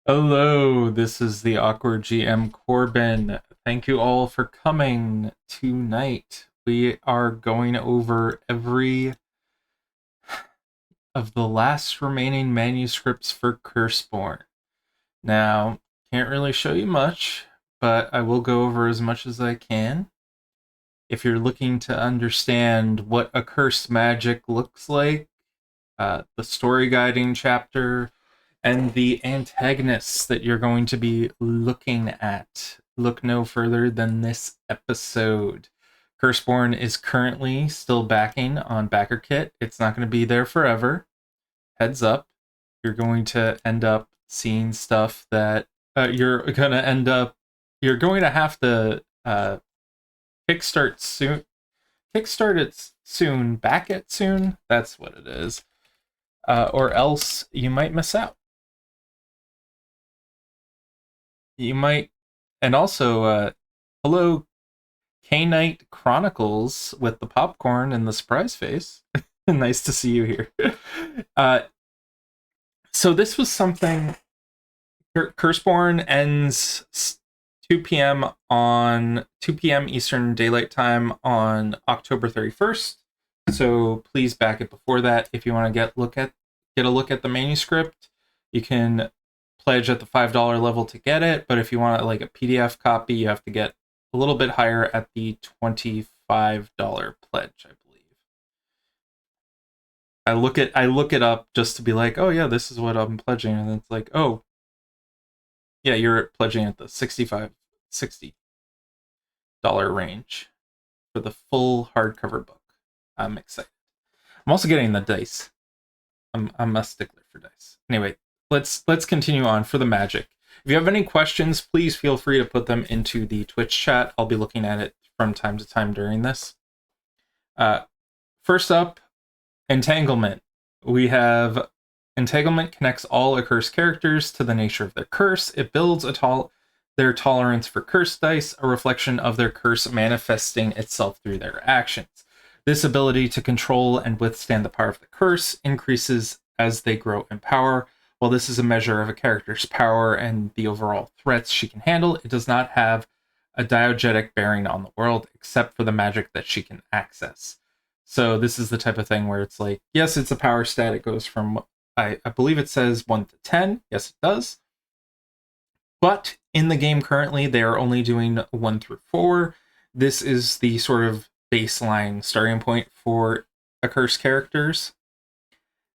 Hello, this is the Awkward GM Corbin. Thank you all for coming tonight. We are going over every of the last remaining manuscripts for Curseborne. Now, can't really show you much, but I will go over as much as I can. If you're looking to understand what a cursed magic looks like, the story guiding chapter, and the antagonists that you're going to be looking at. Look no further than this episode. Curseborne is currently still backing on BackerKit. It's not going to be there forever. Heads up, you're going to end up seeing stuff that you're going to have to kickstart soon. Kickstart it soon, back it soon. That's what it is. Or else you might miss out. You might, and also, hello, K Knight Chronicles with the popcorn and the surprise face. Nice to see you here. Uh, so this was something. Curseborne ends 2 p.m. Eastern Daylight Time on October 31st. So please back it before that if you want to get a look at the manuscript. You can pledge at the $5 level to get it, but if you want like a PDF copy, you have to get a little bit higher at the $25 pledge, I believe. I look it up just to be like, oh yeah, this is what I'm pledging, and it's like, oh yeah, you're pledging at the $60 range for the full hardcover book. I'm excited. I'm also getting the dice. I'm a stickler for dice. Anyway, let's continue on for the magic. If you have any questions, please feel free to put them into the Twitch chat. I'll be looking at it from time to time during this. First up, entanglement. We have entanglement connects all accursed characters to the nature of their curse. It builds their tolerance for curse dice, a reflection of their curse manifesting itself through their actions. This ability to control and withstand the power of the curse increases as they grow in power. While this is a measure of a character's power and the overall threats she can handle, it does not have a diegetic bearing on the world except for the magic that she can access. So this is the type of thing where it's like, yes, it's a power stat. It goes from, I believe it says 1 to 10. Yes, it does. But in the game currently, they are only doing 1 through 4. This is the sort of baseline starting point for accursed characters.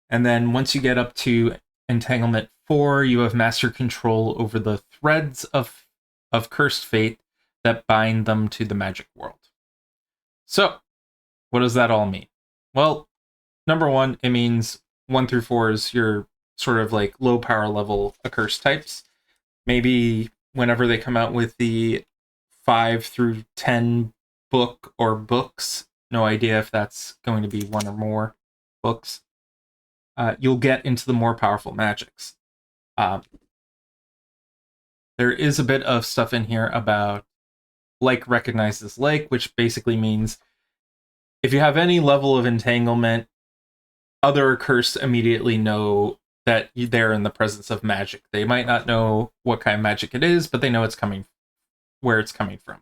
And then once you get up to Entanglement 4, you have master control over the threads of cursed fate that bind them to the magic world. So, what does that all mean? Well, number one, it means 1 through 4 is your sort of like low power level accursed types. Maybe whenever they come out with the 5 through 10 book or books, no idea if that's going to be one or more books, you'll get into the more powerful magics. There is a bit of stuff in here about like recognizes like, which basically means if you have any level of entanglement, other cursed immediately know that they're in the presence of magic. They might not know what kind of magic it is, but they know it's coming, where it's coming from.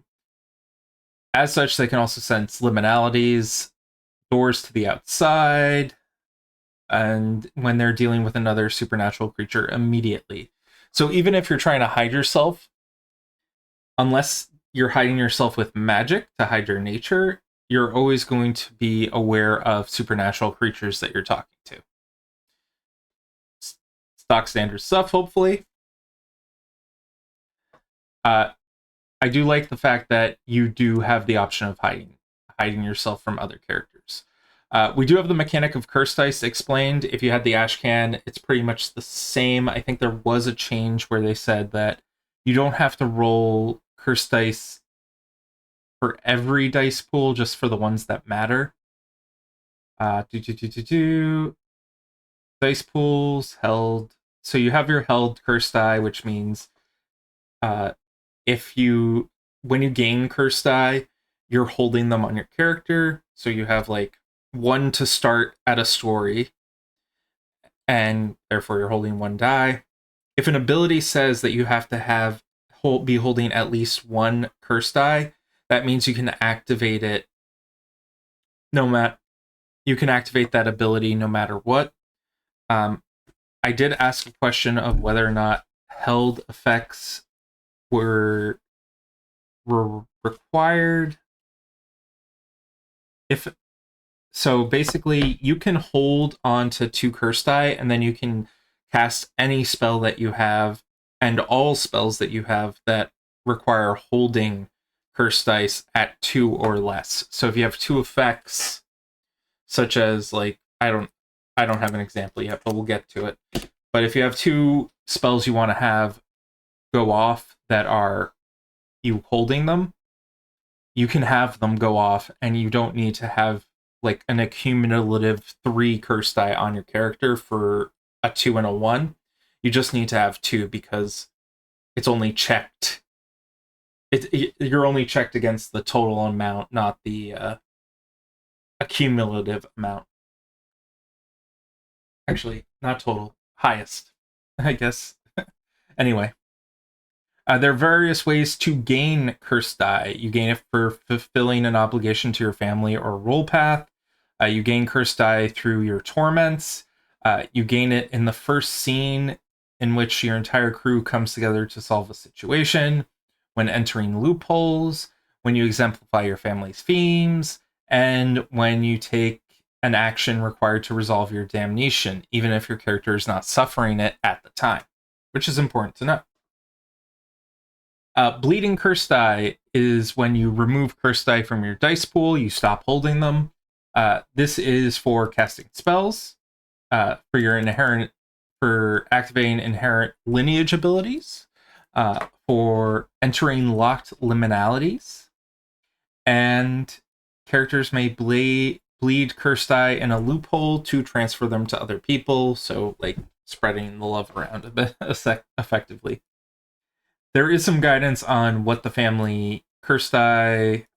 As such, they can also sense liminalities, doors to the outside, and when they're dealing with another supernatural creature immediately. So even if you're trying to hide yourself, unless you're hiding yourself with magic to hide your nature, you're always going to be aware of supernatural creatures that you're talking to. Stock standard stuff, hopefully. I do like the fact that you do have the option of hiding yourself from other characters. We do have the mechanic of curse dice explained. If you had the ash can, it's pretty much the same. I think there was a change where they said that you don't have to roll curse dice for every dice pool, just for the ones that matter. Dice pools held. So you have your held curse die, which means if you when you gain curse die, you're holding them on your character. So you have like one to start at a story, and therefore you're holding one die. if an ability says that you have to be holding at least one curse die, that means you can activate it no matter you can activate that ability no matter what. I did ask a question of whether or not held effects were required. If so, basically, you can hold on to 2 curse die, and then you can cast any spell that you have, and all spells that you have that require holding curse dice at 2 or less. So if you have 2 effects, such as like I don't have an example yet, but we'll get to it. But if you have 2 spells you want to have go off that are you holding them, you can have them go off, and you don't need to have like an accumulative 3 curse die on your character for a 2 and a 1. You just need to have 2 because it's only checked. You're only checked against the total amount, not the accumulative amount. Actually, not total, highest, I guess. Anyway. There are various ways to gain curse die. You gain it for fulfilling an obligation to your family or role path. You gain curse die through your torments. You gain it in the first scene in which your entire crew comes together to solve a situation, when entering loopholes, when you exemplify your family's themes, and when you take an action required to resolve your damnation, even if your character is not suffering it at the time, which is important to know. Bleeding curse die is when you remove curse die from your dice pool, you stop holding them. This is for casting spells, for activating inherent lineage abilities, for entering locked liminalities, and characters may bleed curse die in a loophole to transfer them to other people, so like spreading the love around a bit effectively. There is some guidance on what the family curse die,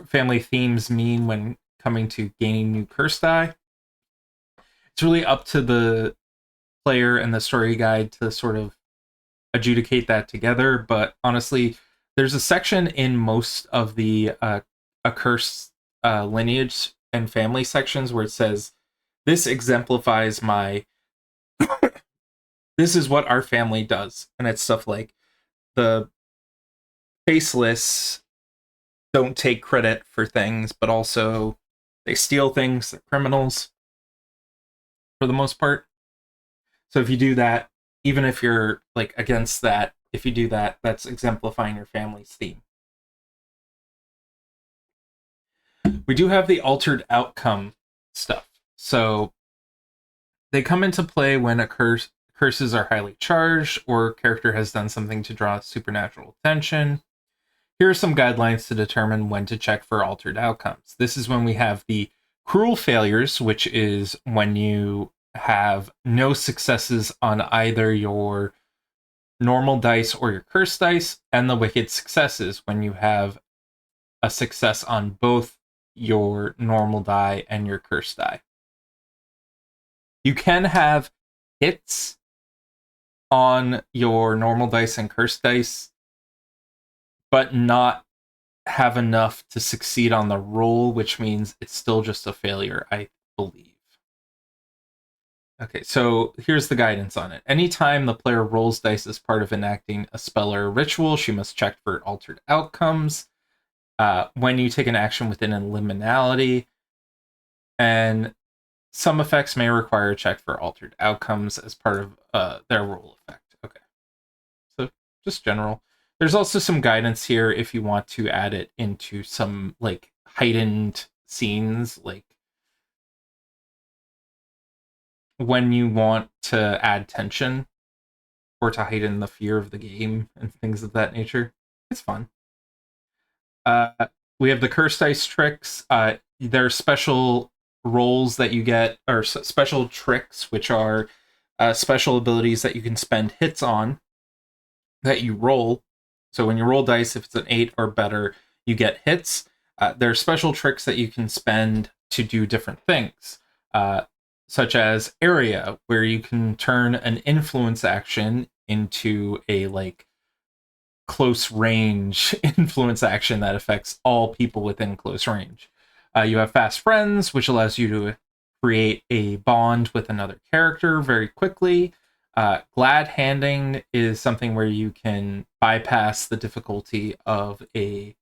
family themes mean when coming to gaining new curse die. It's really up to the player and the story guide to sort of adjudicate that together, but honestly, there's a section in most of the curse lineage and family sections where it says, this exemplifies this is what our family does. And it's stuff like, the faceless don't take credit for things, but also they steal things. They're criminals for the most part. So if you do that, even if you're like against that, if you do that, that's exemplifying your family's theme. We do have the altered outcome stuff. So they come into play when curses are highly charged, or a character has done something to draw supernatural attention. Here are some guidelines to determine when to check for altered outcomes. This is when we have the cruel failures, which is when you have no successes on either your normal dice or your curse dice, and the wicked successes, when you have a success on both your normal die and your curse die. You can have hits on your normal dice and curse dice, but not have enough to succeed on the roll, which means it's still just a failure, I believe. Okay, so here's the guidance on it. Anytime the player rolls dice as part of enacting a spell or a ritual, she must check for altered outcomes. When you take an action within a liminality, and some effects may require a check for altered outcomes as part of their roll effect. Okay, so just general. There's also some guidance here if you want to add it into some like heightened scenes, like when you want to add tension or to heighten the fear of the game and things of that nature. It's fun. We have the curse dice tricks. There are special rolls that you get, or special tricks, which are special abilities that you can spend hits on that you roll. So when you roll dice, if it's an 8 or better, you get hits. There are special tricks that you can spend to do different things, such as area, where you can turn an influence action into a like close range influence action that affects all people within close range. You have fast friends, which allows you to create a bond with another character very quickly. Glad handing is something where you can bypass the difficulty of a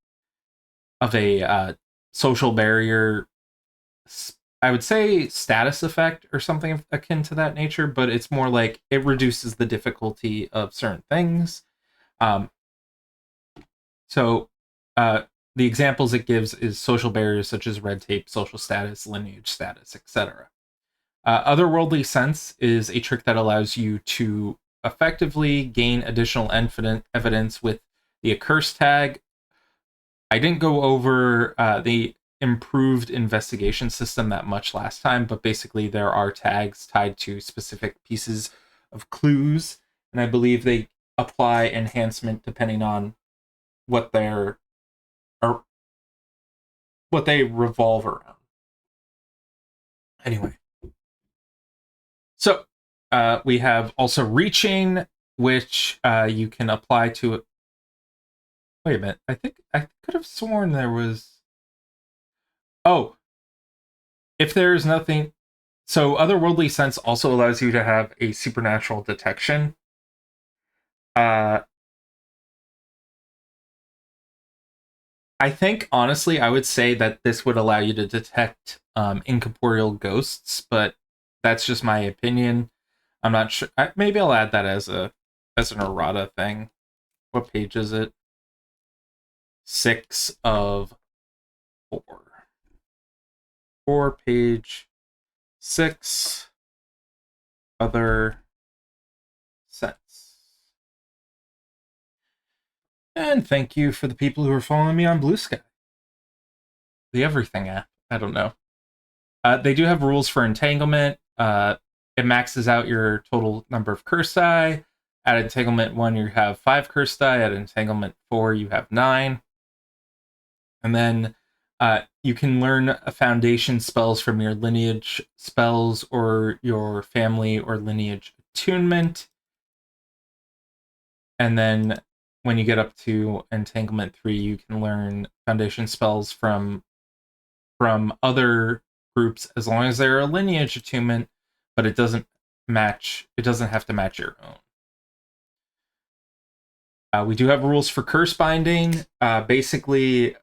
social barrier. I would say status effect or something akin to that nature, but it's more like it reduces the difficulty of certain things. Um, so the examples it gives is social barriers such as red tape, social status, lineage status, etc. Otherworldly sense is a trick that allows you to effectively gain additional evidence with the accurse tag. I didn't go over the improved investigation system that much last time, but basically there are tags tied to specific pieces of clues, and I believe they apply enhancement depending on what they're or what they revolve around. Anyway, so we have also reaching, which you can apply to. Wait a minute. I think I could have sworn there was. Oh, if there's nothing. So, otherworldly sense also allows you to have a supernatural detection. Uh, I think, honestly, I would say that this would allow you to detect incorporeal ghosts, but that's just my opinion. I'm not sure. Maybe I'll add that as an errata thing. What page is it? 6 of 4. 4 page 6. Other sense. And thank you for the people who are following me on Blue Sky, the everything app. I don't know. They do have rules for entanglement. It maxes out your total number of curse die. At entanglement 1, you have 5 curse die. At entanglement 4, you have 9. And then you can learn foundation spells from your lineage spells or your family or lineage attunement. And then when you get up to entanglement 3, you can learn foundation spells from other groups as long as they're a lineage attunement, but it doesn't have to match your own. We do have rules for curse binding. Basically,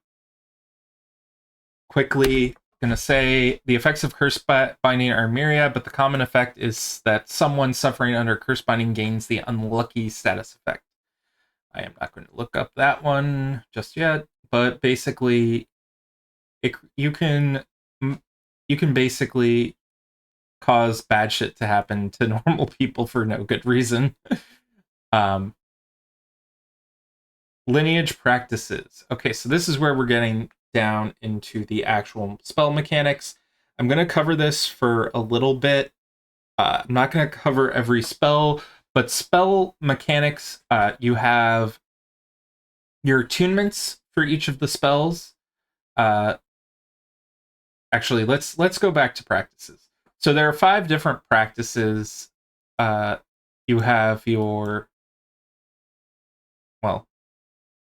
quickly going to say the effects of curse binding are myriad, but the common effect is that someone suffering under curse binding gains the unlucky status effect. I am not going to look up that one just yet, but basically, you can basically cause bad shit to happen to normal people for no good reason. Lineage practices. Okay, so this is where we're getting down into the actual spell mechanics. I'm going to cover this for a little bit. I'm not going to cover every spell, but spell mechanics, you have your attunements for each of the spells. Actually, let's go back to practices. So there are 5 different practices. You have your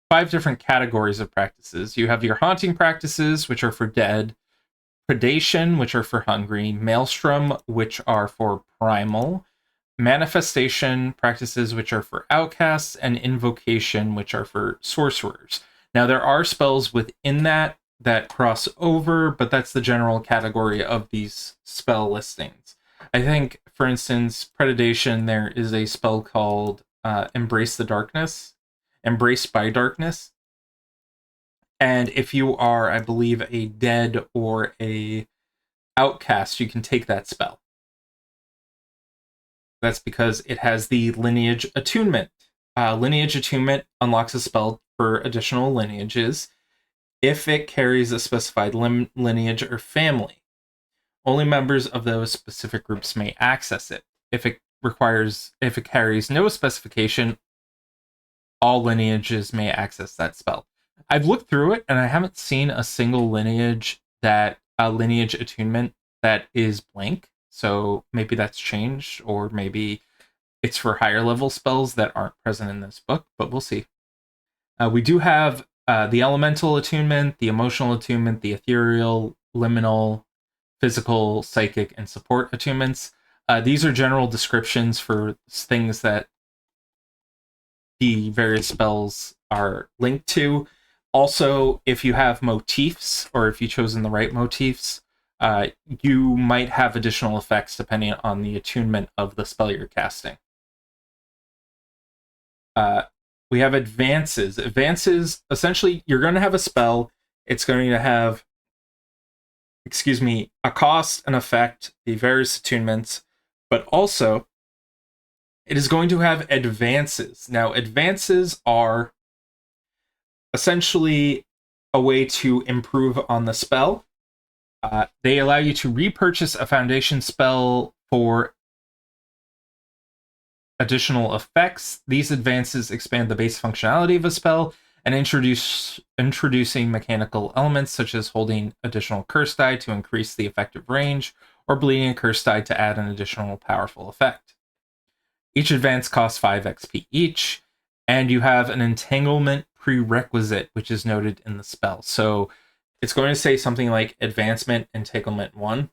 5 different categories of practices. You have your haunting practices, which are for dead, predation, which are for hungry, maelstrom, which are for primal, manifestation practices, which are for outcasts, and invocation, which are for sorcerers. Now, there are spells within that cross over, but that's the general category of these spell listings. I think, for instance, predation, there is a spell called Embrace by Darkness. And if you are, I believe, a dead or a outcast, you can take that spell. That's because it has the lineage attunement. Lineage attunement unlocks a spell for additional lineages if it carries a specified lineage or family. Only members of those specific groups may access it. If it carries no specification, all lineages may access that spell. I've looked through it and I haven't seen a single lineage attunement that is blank. So maybe that's changed, or maybe it's for higher level spells that aren't present in this book, but we'll see. We do have the elemental attunement, the emotional attunement, the ethereal, liminal, physical, psychic, and support attunements. These are general descriptions for things that the various spells are linked to. Also, if you have motifs, or if you've chosen the right motifs, you might have additional effects depending on the attunement of the spell you're casting. We have advances. Advances, essentially, you're going to have a spell. It's going to have, a cost, an effect, the various attunements, but also it is going to have advances. Now, advances are essentially a way to improve on the spell. They allow you to repurchase a foundation spell for additional effects. These advances expand the base functionality of a spell and introducing mechanical elements such as holding additional curse die to increase the effective range, or bleeding a curse die to add an additional powerful effect. Each advance costs 5 XP each, and you have an entanglement prerequisite, which is noted in the spell. So it's going to say something like advancement entanglement 1,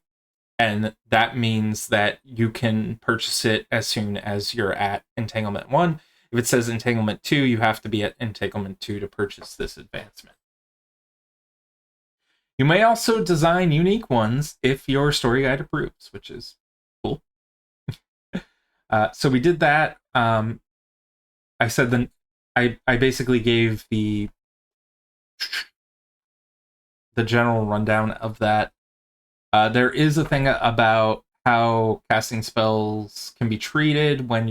and that means that you can purchase it as soon as you're at entanglement 1. If it says entanglement 2, you have to be at entanglement 2 to purchase this advancement. You may also design unique ones if your story guide approves, which is cool. So we did that. I said then I basically gave the general rundown of that. There is a thing about how casting spells can be treated when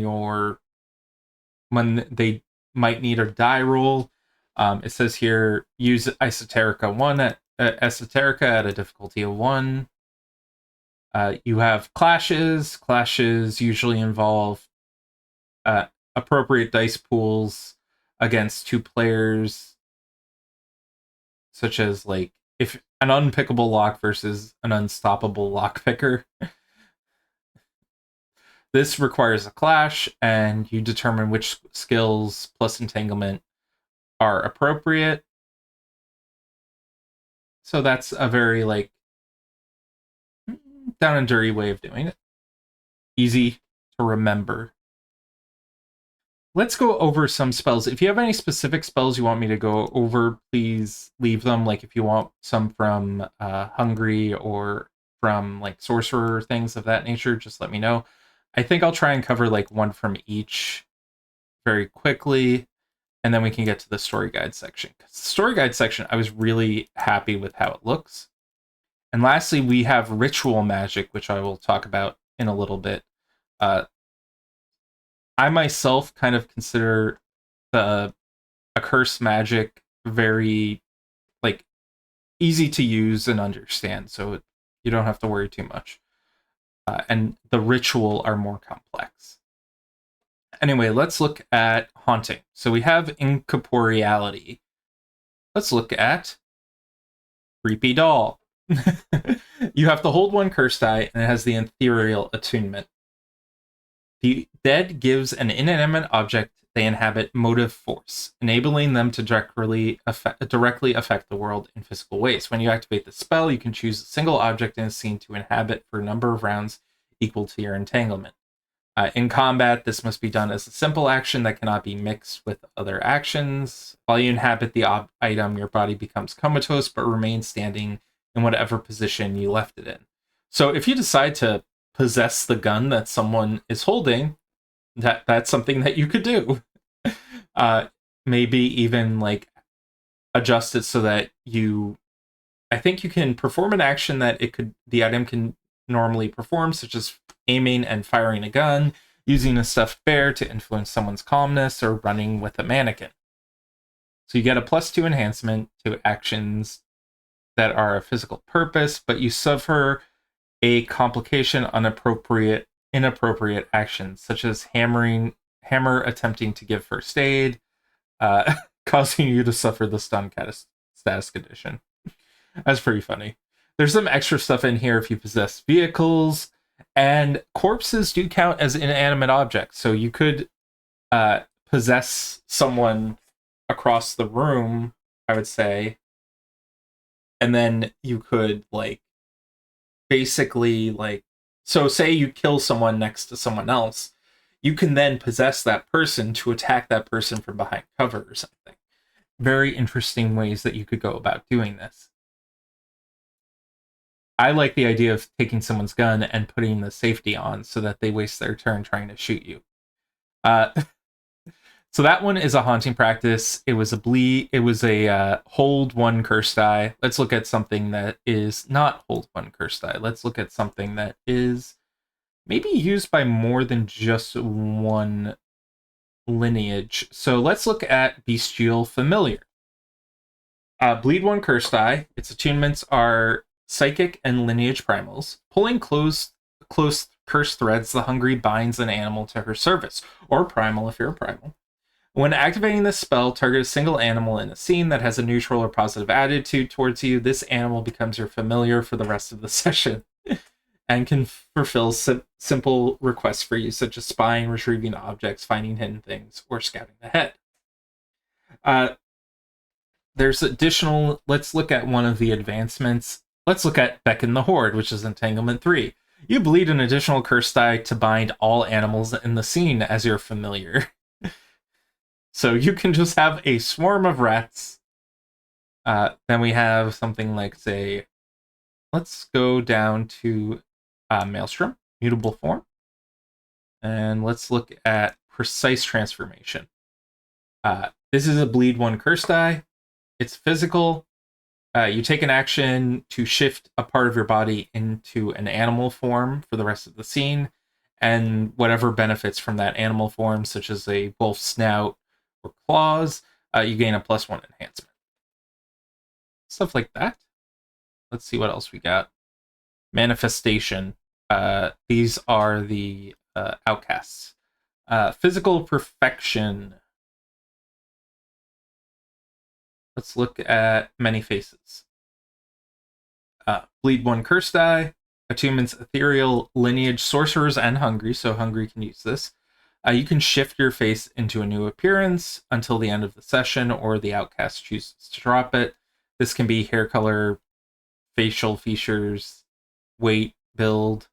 they might need a die roll. It says here, use Esoterica 1 at Esoterica at a difficulty of 1. You have clashes. Clashes usually involve appropriate dice pools against 2 players, such as like if an unpickable lock versus an unstoppable lock picker. This requires a clash, and you determine which skills plus entanglement are appropriate. So that's a very like down and dirty way of doing it. Easy to remember. Let's go over some spells. If you have any specific spells you want me to go over, please leave them. Like if you want some from Hungry or from like Sorcerer, things of that nature, just let me know. I think I'll try and cover like one from each very quickly, and then we can get to the story guide section. The story guide section, I was really happy with how it looks. And lastly, we have ritual magic, which I will talk about in a little bit. I myself kind of consider a curse magic very like easy to use and understand, so you don't have to worry too much. And the ritual are more complex. Anyway, let's look at haunting. So we have incorporeality. Let's look at creepy doll. You have to hold 1 curse die, and it has the ethereal attunement. The dead gives an inanimate object they inhabit motive force, enabling them to directly affect the world in physical ways. When you activate the spell, you can choose a single object in a scene to inhabit for a number of rounds equal to your entanglement. In combat, this must be done as a simple action that cannot be mixed with other actions. While you inhabit the item, your body becomes comatose but remains standing in whatever position you left it in. So if you decide to possess the gun that someone is holding, that's something that you could do. Maybe even like adjust it so that I think you can perform an action that the item can normally perform, such as aiming and firing a gun, using a stuffed bear to influence someone's calmness, or running with a mannequin. So you get a +2 enhancement to actions that are a physical purpose, but you suffer a complication on inappropriate actions, such as hammer attempting to give first aid, causing you to suffer the stun status condition. That's pretty funny. There's some extra stuff in here if you possess vehicles, And corpses do count as inanimate objects, so you could possess someone across the room, I would say, and then you could like basically like, so say you kill someone next to someone else, you can then possess that person to attack that person from behind cover or something. Very interesting ways that you could go about doing this. I like the idea of taking someone's gun and putting the safety on so that they waste their turn trying to shoot you. Uh, so that one is a haunting practice. It was a bleed. It was a hold one curse die. Let's look at something that is not hold one curse die. Let's look at something that is maybe used by more than just one lineage. So let's look at Bestial Familiar. Bleed one curse die. Its attunements are psychic and lineage primals. Pulling close curse threads, the hungry binds an animal to her service, or primal if you're a primal. When activating this spell, target a single animal in a scene that has a neutral or positive attitude towards you. This animal becomes your familiar for the rest of the session and can fulfill simple requests for you, such as spying, retrieving objects, finding hidden things, or scouting ahead. There's additional, let's look at one of the advancements. Let's look at Beckon the Horde, which is Entanglement 3. You bleed an additional curse die to bind all animals in the scene as your familiar. So you can just have a swarm of rats. Then we have something like, say, let's go down to Maelstrom, Mutable Form. And let's look at Precise Transformation. This is a bleed one curse die. It's physical. You take an action to shift a part of your body into an animal form for the rest of the scene, and whatever benefits from that animal form, such as a wolf snout or claws, you gain a +1 enhancement. Stuff like that. Let's see what else we got. Manifestation. These are the outcasts. Physical perfection. Let's look at Many Faces. Bleed one curse die. Attunements ethereal, lineage, sorcerers, and hungry. So hungry can use this. You can shift your face into a new appearance until the end of the session, or the outcast chooses to drop it. This can be hair color, facial features, weight, build.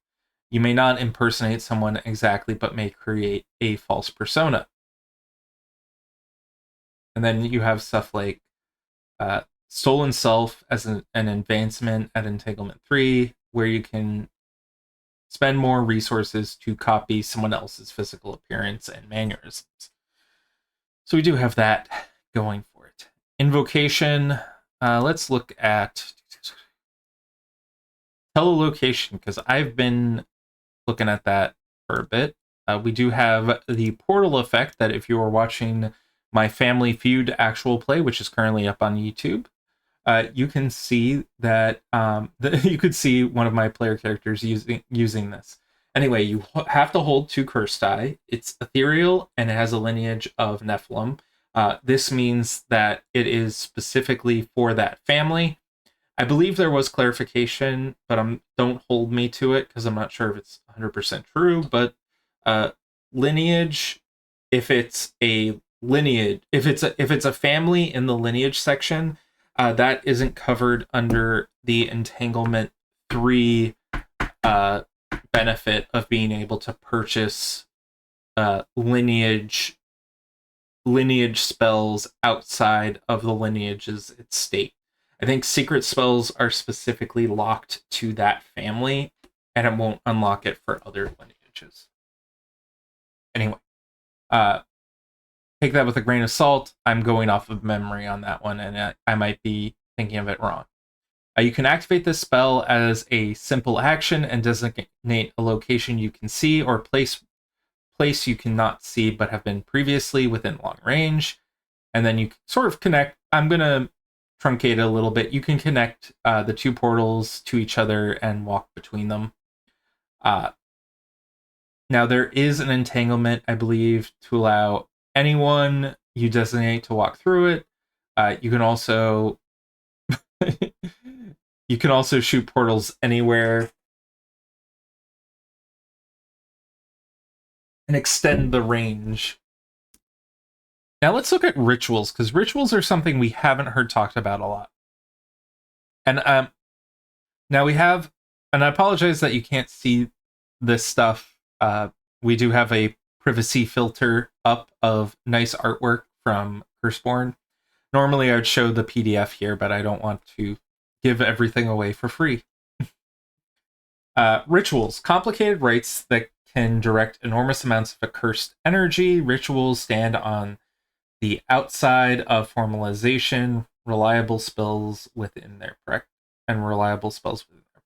You may not impersonate someone exactly, but may create a false persona. And then you have stuff like Stolen Self as an advancement at Entanglement 3, where you can spend more resources to copy someone else's physical appearance and mannerisms. So we do have that going for it. Invocation, let's look at Telelocation, because I've been looking at that for a bit. We do have the portal effect that if you are watching my Family Feud actual play, which is currently up on YouTube, you can see that you could see one of my player characters using this. Anyway, you have to hold 2 curse die. It's ethereal and it has a lineage of Nephilim. This means that it is specifically for that family. I believe there was clarification, but don't hold me to it because I'm not sure if it's 100% true. But lineage, if it's a lineage, if it's a family in the lineage section, that isn't covered under the Entanglement 3 benefit of being able to purchase lineage spells outside of the lineage's its state. I think secret spells are specifically locked to that family, and it won't unlock it for other lineages. Anyway, take that with a grain of salt. I'm going off of memory on that one, and I might be thinking of it wrong. You can activate this spell as a simple action and designate a location you can see, or place you cannot see but have been previously within long range. And then you sort of connect. I'm going to truncate it a little bit. You can connect the 2 portals to each other and walk between them. Now, there is an entanglement, I believe, to allow anyone you designate to walk through it. You can also shoot portals anywhere. and extend the range. Now let's look at rituals, because rituals are something we haven't heard talked about a lot. And now we have, and I apologize that you can't see this stuff. We do have a privacy filter up of nice artwork from Curseborne. Normally I would show the PDF here, but I don't want to give everything away for free. Rituals, complicated rites that can direct enormous amounts of accursed energy. Rituals stand on the outside of formalization, reliable spells within their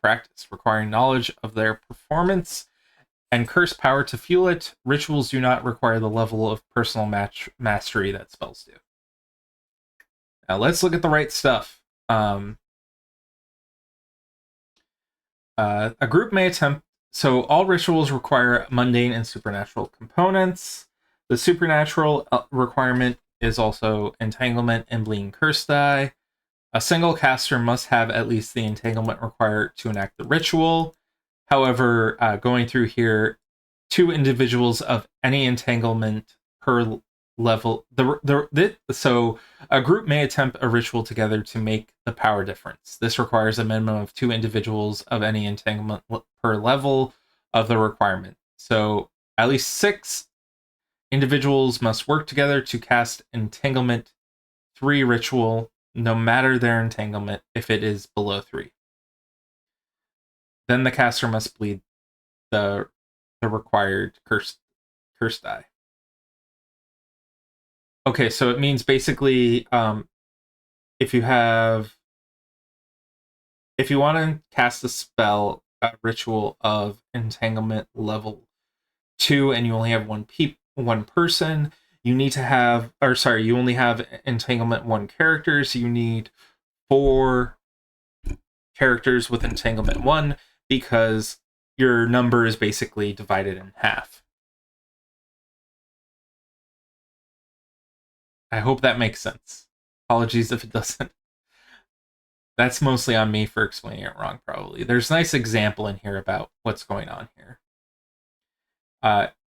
practice, requiring knowledge of their performance and curse power to fuel it. Rituals do not require the level of personal mastery that spells do. Now let's look at the right stuff. A group may attempt. So all rituals require mundane and supernatural components. The supernatural requirement is also entanglement and bleeding curse die. A single caster must have at least the entanglement required to enact the ritual. However, going through here, 2 individuals of any entanglement per level. So a group may attempt a ritual together to make the power difference. This requires a minimum of 2 individuals of any entanglement per level of the requirement. So at least 6 individuals must work together to cast entanglement 3 ritual, no matter their entanglement, if it is below 3. Then the caster must bleed the required curse die. Okay, so it means basically, if you want to cast a spell, a ritual of entanglement level 2, and you only have one person, you need to have, you only have entanglement 1 characters. You need 4 characters with entanglement 1, because your number is basically divided in half. I hope that makes sense. Apologies if it doesn't. That's mostly on me for explaining it wrong, probably. There's a nice example in here about what's going on here.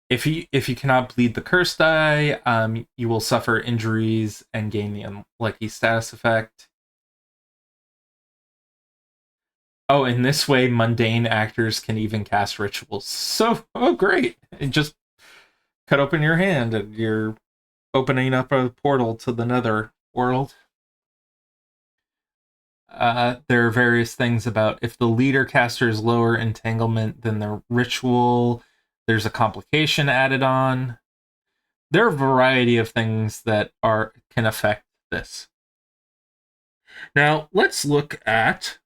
If you cannot bleed the curse die, you will suffer injuries and gain the unlucky status effect. Oh, in this way, mundane actors can even cast rituals. So, great! Just cut open your hand and you're opening up a portal to the nether world. There are various things about if the leader caster is lower entanglement than the ritual, there's a complication added on. There are a variety of things that can affect this. Now, let's look at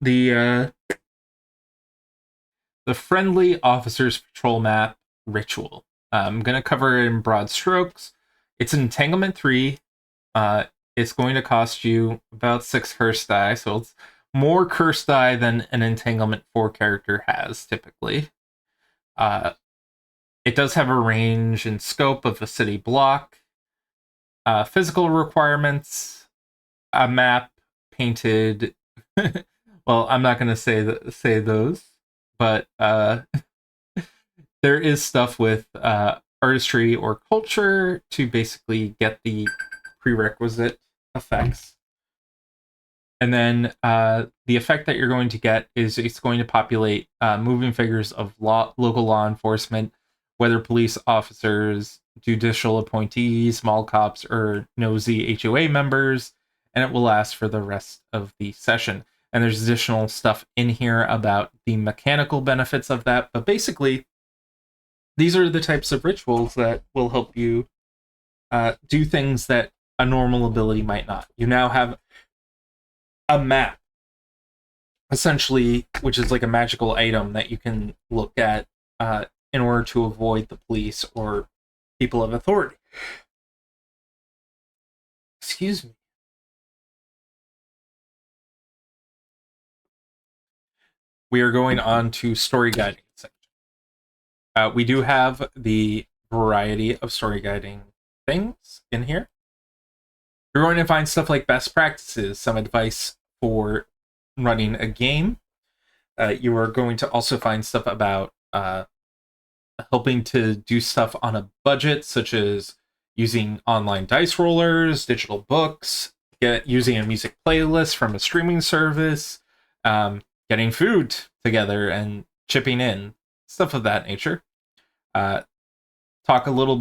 the Friendly Officers Patrol Map ritual. I'm going to cover it in broad strokes. It's entanglement 3. It's going to cost you about 6 curse die, so it's more curse die than an entanglement 4 character has typically. It does have a range and scope of a city block. Physical requirements, a map painted. Well, I'm not going to say those, but there is stuff with artistry or culture to basically get the prerequisite effects. And then the effect that you're going to get is it's going to populate moving figures of local law enforcement, whether police officers, judicial appointees, mall cops, or nosy HOA members, and it will last for the rest of the session. And there's additional stuff in here about the mechanical benefits of that, but basically, these are the types of rituals that will help you do things that a normal ability might not. You now have a map, essentially, which is like a magical item that you can look at in order to avoid the police or people of authority. Excuse me. We are going on to story guiding section. We do have the variety of story guiding things in here. You're going to find stuff like best practices, some advice for running a game. You are going to also find stuff about helping to do stuff on a budget, such as using online dice rollers, digital books, using a music playlist from a streaming service, getting food together and chipping in, stuff of that nature. Uh, talks a little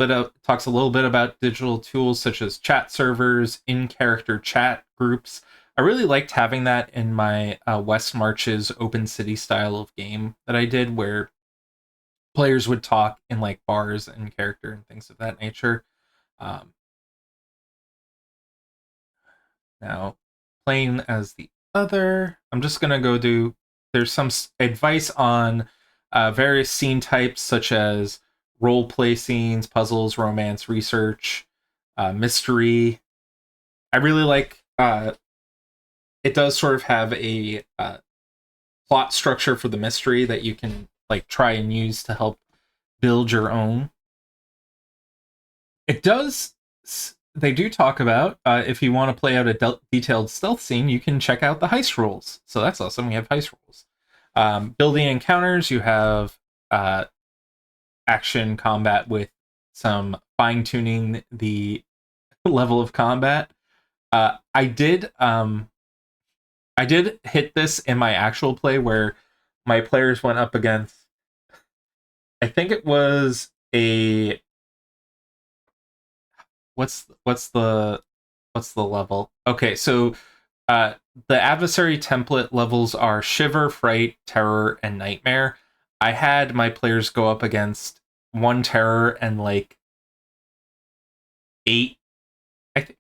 bit about digital tools such as chat servers, in-character chat groups. I really liked having that in my West Marches open city style of game that I did, where players would talk in like bars and character and things of that nature. Um, Now, playing as the other, I'm just gonna go do. There's some advice on various scene types such as role play scenes, puzzles, romance, research, mystery. I really like. It does sort of have a plot structure for the mystery that you can like try and use to help build your own. It does. They do talk about if you want to play out a detailed stealth scene, you can check out the heist rules. So that's awesome. We have heist rules. Building encounters, you have action combat with some fine tuning the level of combat. Uh, I did um, I did hit this in my actual play where my players went up against. I think it was a what's the level? Okay, so uh, the adversary template levels are Shiver, Fright, Terror, and Nightmare. I had my players go up against one Terror and like eight.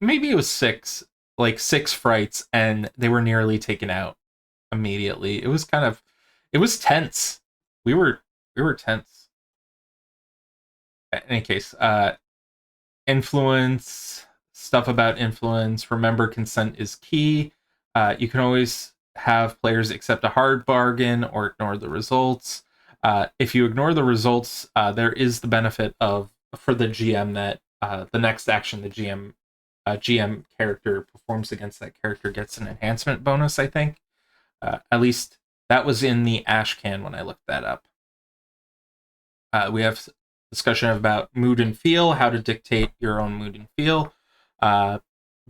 Maybe it was six, like six Frights, and they were nearly taken out immediately. It was tense. We were we were tense. In any case, influence, stuff about influence. Remember, consent is key. You can always have players accept a hard bargain or ignore the results. If you ignore the results, there is the benefit of for the GM that the next action the GM character performs against that character gets an enhancement bonus. I think at least that was in the ash can when I looked that up. We have discussion about mood and feel, how to dictate your own mood and feel. Uh,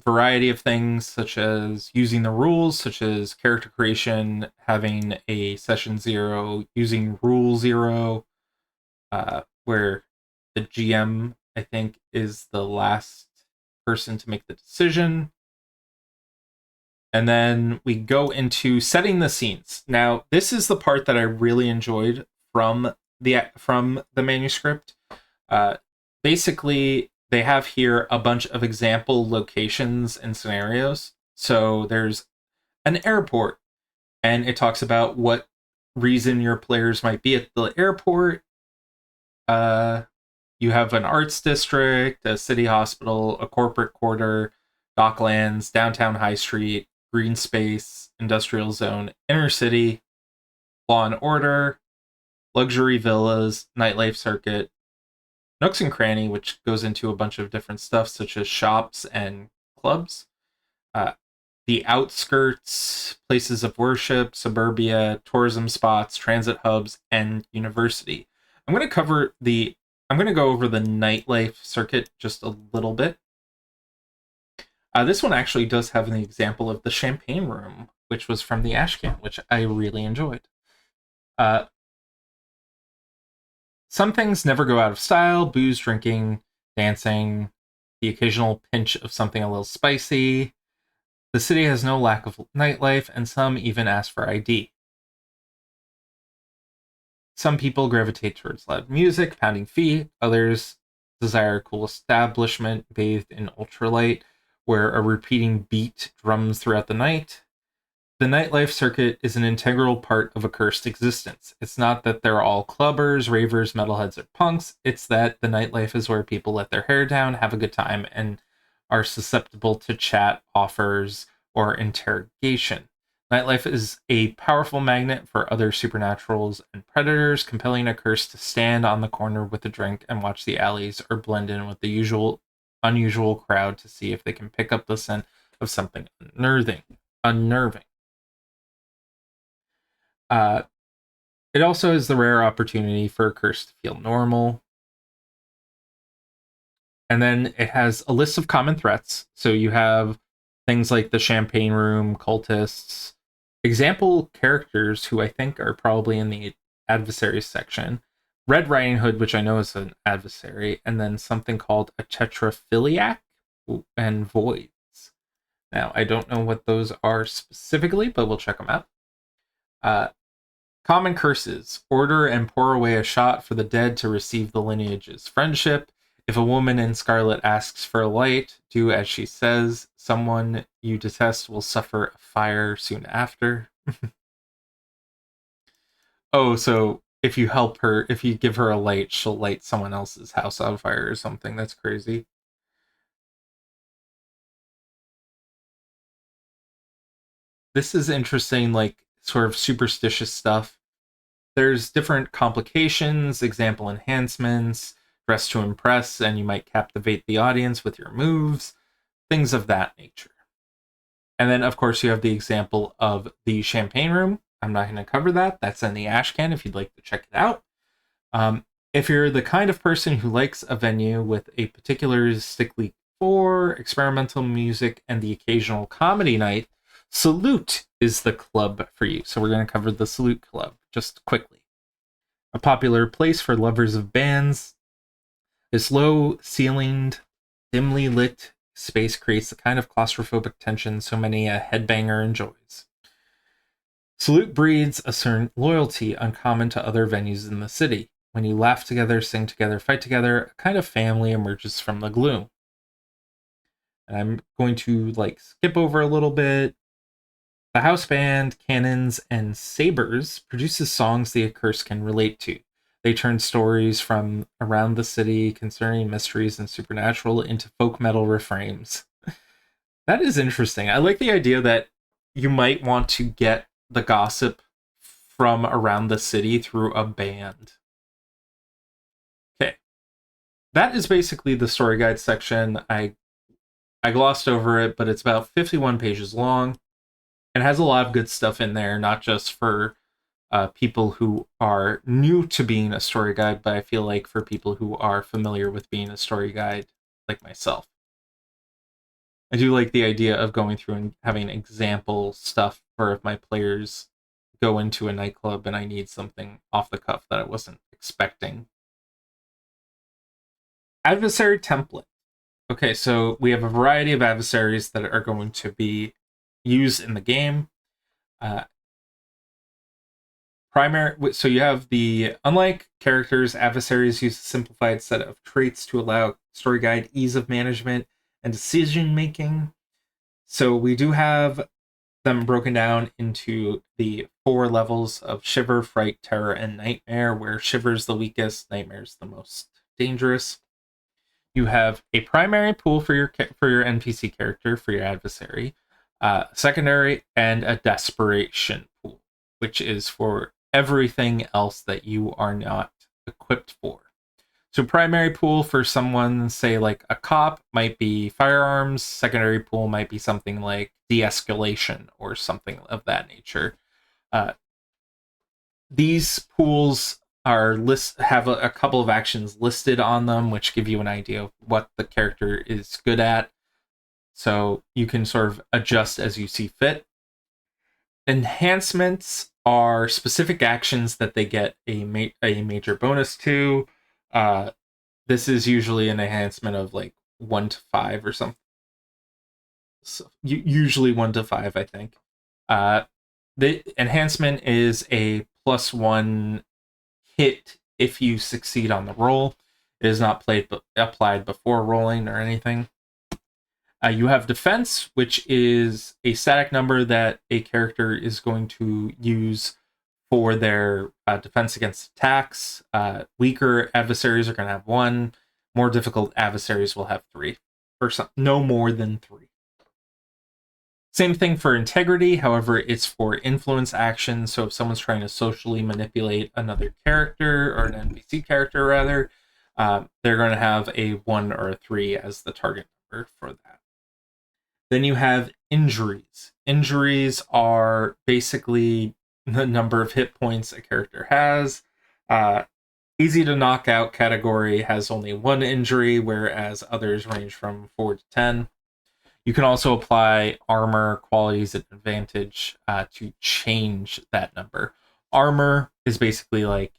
Variety of things such as using the rules, such as character creation, having a session 0, using rule 0, where the GM, I think, is the last person to make the decision. And then we go into setting the scenes. Now, this is the part that I really enjoyed from the manuscript. Uh, Basically, they have here a bunch of example locations and scenarios. So there's an airport, and it talks about what reason your players might be at the airport. Uh, you have an arts district, a city hospital, a corporate quarter, docklands, downtown high street, green space, industrial zone, inner city, law and order, luxury villas, nightlife circuit, nooks and cranny, which goes into a bunch of different stuff such as shops and clubs, uh, the outskirts, places of worship, suburbia, tourism spots, transit hubs, and university. I'm going to cover the I'm going to go over the nightlife circuit just a little bit. This one actually does have an example of the champagne room, which was from the Ashcan, which I really enjoyed. Uh, some things never go out of style: booze, drinking, dancing, the occasional pinch of something a little spicy. The city has no lack of nightlife, and some even ask for ID. Some people gravitate towards loud music, pounding feet. Others desire a cool establishment bathed in ultralight, where a repeating beat drums throughout the night. The nightlife circuit is an integral part of a cursed existence. It's not that they're all clubbers, ravers, metalheads, or punks. It's that the nightlife is where people let their hair down, have a good time, and are susceptible to chat, offers, or interrogation. Nightlife is a powerful magnet for other supernaturals and predators, compelling a curse to stand on the corner with a drink and watch the alleys or blend in with the unusual crowd to see if they can pick up the scent of something unnerving. It also is the rare opportunity for a curse to feel normal. And then it has a list of common threats. So you have things like the champagne room, cultists, example characters who I think are probably in the adversaries section. Red Riding Hood, which I know is an adversary, and then something called a tetraphiliac and voids. Now, I don't know what those are specifically, but we'll check them out. Uh, Common curses: order and pour away a shot for the dead to receive the lineage's friendship. If a woman in scarlet asks for a light, do as she says. Someone you detest will suffer a fire soon after. Oh, so if you help her, if you give her a light, she'll light someone else's house on fire or something. That's crazy. This is interesting, like sort of superstitious stuff. There's different complications, example enhancements, dress to impress, and you might captivate the audience with your moves, things of that nature. And then, of course, you have the example of the champagne room. I'm not going to cover that. That's in the ash can if you'd like to check it out. If you're the kind of person who likes a venue with a particular stickly for experimental music and the occasional comedy night, Salute is the club for you. So we're going to cover the Salute Club just quickly. A popular place for lovers of bands, this low ceilinged, dimly lit space creates the kind of claustrophobic tension so many a headbanger enjoys. Salute breeds a certain loyalty uncommon to other venues in the city. When you laugh together, sing together, fight together, a kind of family emerges from the gloom. And I'm going to skip over a little bit. The house band, cannons, and sabers produces songs the curse can relate to. They turn stories from around the city concerning mysteries and supernatural into folk metal refrains. That is interesting. I like the idea that you might want to get the gossip from around the city through a band. Okay. That is basically the story guide section. I glossed over it, but it's about 51 pages long and has a lot of good stuff in there, not just for people who are new to being a story guide, but I feel like for people who are familiar with being a story guide, like myself. I do like the idea of going through and having example stuff for if my players go into a nightclub and I need something off the cuff that I wasn't expecting. Adversary template. Okay, so we have a variety of adversaries that are going to be used in the game. Uh, so you have the unlike characters, adversaries use a simplified set of traits to allow story guide ease of management and decision making. So we do have them broken down into the 4 levels of shiver, fright, terror, and nightmare, where shiver is the weakest, nightmare is the most dangerous. You have a primary pool for your NPC character, for your adversary, secondary, and a desperation pool, which is for everything else that you are not equipped for. So primary pool for someone, say like a cop, might be firearms. Secondary pool might be something like de-escalation or something of that nature. Uh, these pools have a couple of actions listed on them, which give you an idea of what the character is good at. So you can sort of adjust as you see fit. Enhancements are specific actions that they get a major bonus to. This is usually an enhancement of like 1 to 5 or something. So, usually 1 to 5, I think. The enhancement is a +1 hit if you succeed on the roll. It is not applied before rolling or anything. You have defense, which is a static number that a character is going to use for their defense against attacks. Weaker adversaries are going to have 1. More difficult adversaries will have 3. Or no more than 3. Same thing for integrity, however, it's for influence action. So if someone's trying to socially manipulate another character, or an NPC character rather, they're going to have a 1 or a 3 as the target number for that. Then you have injuries. Injuries are basically the number of hit points a character has. Uh, Easy to knock out category has only one injury, whereas others range from 4 to 10. You can also apply armor qualities at advantage to change that number. Armor is basically like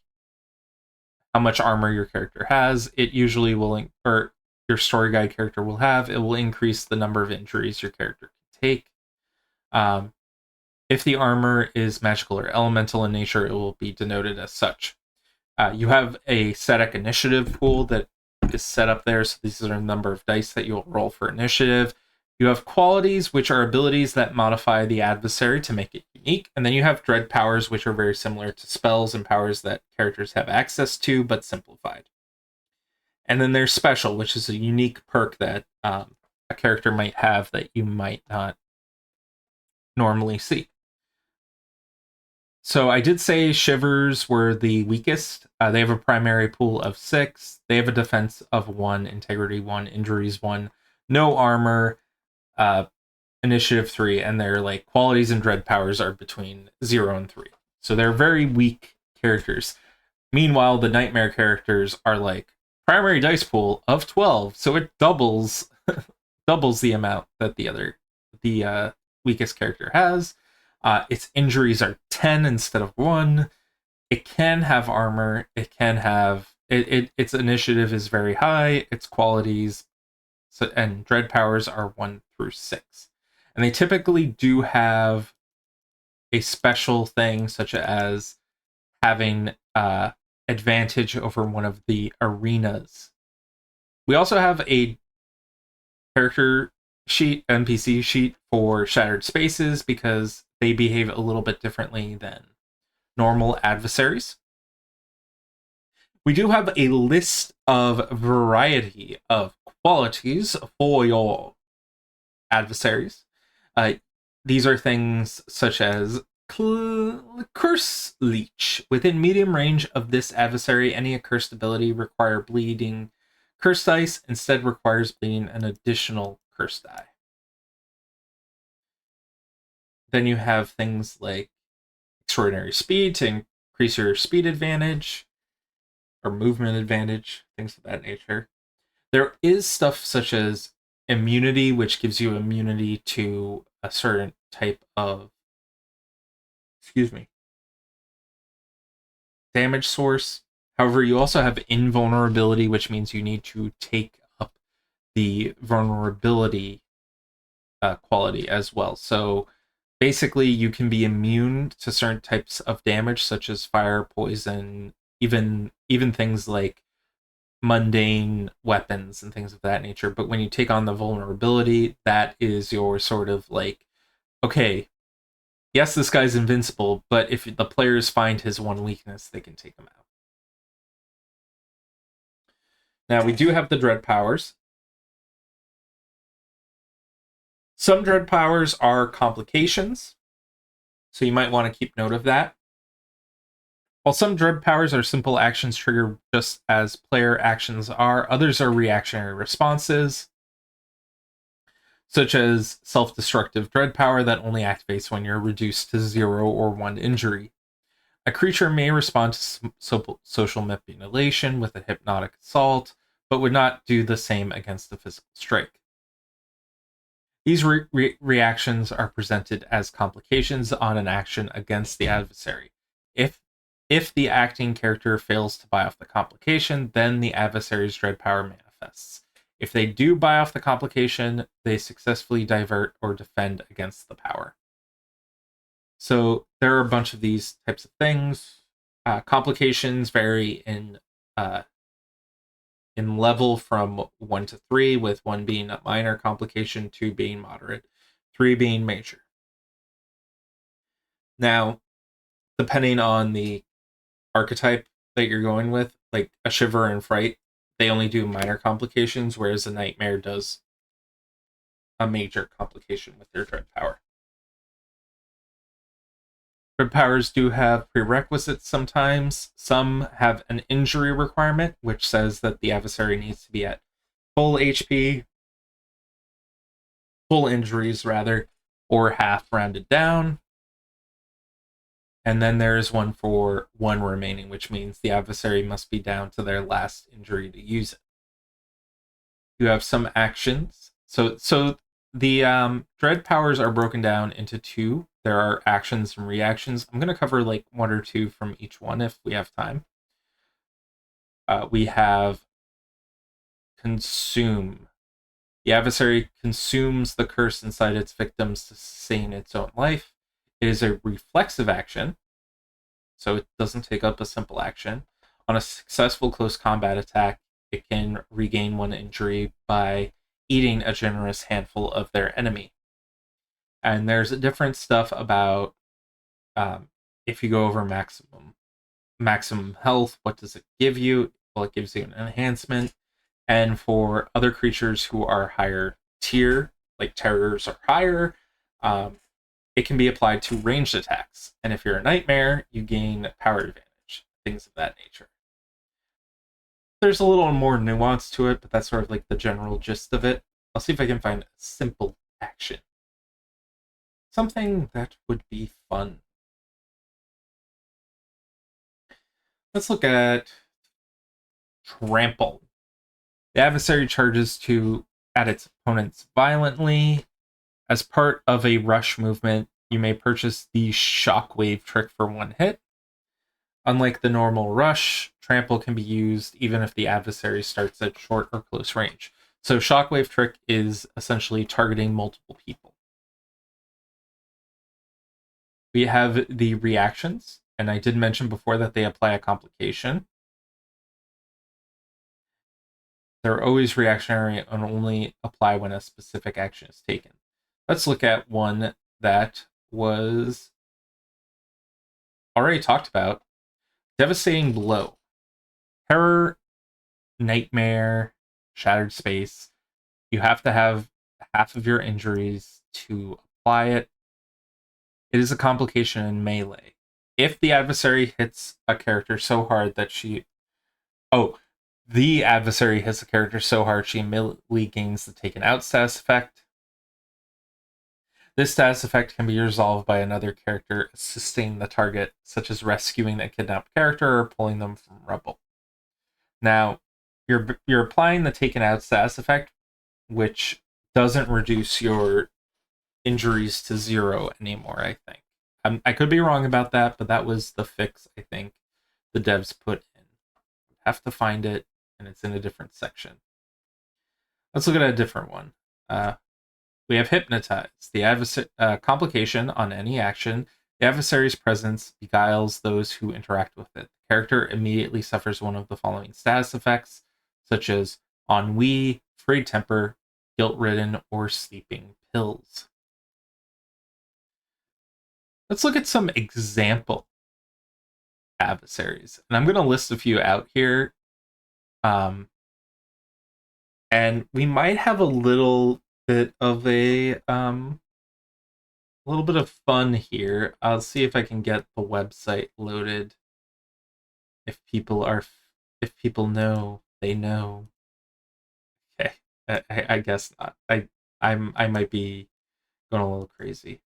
how much armor your character has. It usually will, or your story guide character will have, it will increase the number of injuries your character can take. Um, if the armor is magical or elemental in nature, it will be denoted as such. You have a static initiative pool that is set up there. So these are the number of dice that you'll roll for initiative. You have qualities, which are abilities that modify the adversary to make it unique. And then you have dread powers, which are very similar to spells and powers that characters have access to, but simplified. And then there's special, which is a unique perk that a character might have that you might not normally see. So I did say Shivers were the weakest. They have a primary pool of 6. They have a defense of 1, integrity 1, injuries 1, no armor, initiative 3, and their like qualities and dread powers are between 0 and 3. So they're very weak characters. Meanwhile, the nightmare characters are like primary dice pool of 12, so it doubles doubles the amount that the weakest character has. Its injuries are 10 instead of 1. It can have armor. It can have its initiative is very high. Its qualities and dread powers are 1 through 6. And they typically do have a special thing such as having advantage over one of the arenas. We also have a character sheet, NPC sheet for Shattered Spaces because they behave a little bit differently than normal adversaries. We do have a list of variety of qualities for your adversaries. These are things such as Curse Leech. Within medium range of this adversary, any accursed ability require bleeding curse dice instead requires bleeding an additional curse die. Then you have things like extraordinary speed to increase your speed advantage or movement advantage, things of that nature. There is stuff such as immunity, which gives you immunity to a certain type of, damage source. However, you also have invulnerability, which means you need to take up the vulnerability quality as well. So basically, you can be immune to certain types of damage, such as fire, poison, even things like mundane weapons and things of that nature. But when you take on the vulnerability, that is your sort of like, okay, yes, this guy's invincible, but if the players find his one weakness, they can take him out. Now, we do have the dread powers. Some dread powers are complications, so you might want to keep note of that. While some dread powers are simple actions triggered just as player actions are, others are reactionary responses, such as self-destructive dread power that only activates when you're reduced to 0 or 1 injury. A creature may respond to social manipulation with a hypnotic assault, but would not do the same against a physical strike. These reactions are presented as complications on an action against the adversary. If the acting character fails to buy off the complication, then the adversary's dread power manifests. If they do buy off the complication, they successfully divert or defend against the power. So there are a bunch of these types of things. Complications vary in level from 1 to 3, with 1 being a minor complication, 2 being moderate, 3 being major. Now, depending on the archetype that you're going with, like a Shiver and Fright, they only do minor complications, whereas a Nightmare does a major complication with their dread power. Dread powers do have prerequisites sometimes. Some have an injury requirement, which says that the adversary needs to be at full HP, full injuries rather, or half rounded down. And then there is one for one remaining, which means the adversary must be down to their last injury to use it. You have some actions. So the dread powers are broken down into two. There are actions and reactions. I'm going to cover like one or two from each one if we have time. We have consume. The adversary consumes the curse inside its victims to sustain its own life. It is a reflexive action, so it doesn't take up a simple action. On a successful close combat attack, it can regain one injury by eating a generous handful of their enemy. And there's different stuff about if you go over maximum health, what does it give you? Well, it gives you an enhancement. And for other creatures who are higher tier, like terrors or higher, it can be applied to ranged attacks. And if you're a nightmare, you gain power advantage, things of that nature. There's a little more nuance to it, but that's sort of like the general gist of it. I'll see if I can find a simple action. Something that would be fun. Let's look at Trample. The adversary charges at its opponents violently. As part of a rush movement, you may purchase the Shockwave trick for one hit. Unlike the normal rush, Trample can be used even if the adversary starts at short or close range. So Shockwave trick is essentially targeting multiple people. We have the reactions, and I did mention before that they apply a complication. They're always reactionary and only apply when a specific action is taken. Let's look at one that was already talked about. Devastating Blow. Terror, Nightmare, Shattered Space. You have to have half of your injuries to apply it. It is a complication in melee. If the adversary hits a character so hard that the adversary hits a character so hard she immediately gains the taken out status effect. This status effect can be resolved by another character assisting the target, such as rescuing a kidnapped character or pulling them from rubble. Now, you're applying the taken out status effect, which doesn't reduce your injuries to 0 anymore, I think. I could be wrong about that, but that was the fix I think the devs put in. You have to find it, and it's in a different section. Let's look at a different one. We have Hypnotize. The complication on any action. The adversary's presence beguiles those who interact with it. The character immediately suffers one of the following status effects, such as ennui, frayed temper, guilt-ridden, or sleeping pills. Let's look at some example adversaries. And I'm going to list a few out here. And we might have a little bit of a little bit of fun here. I'll see if I can get the website loaded. If people know, they know. Okay, I guess not. I might be going a little crazy.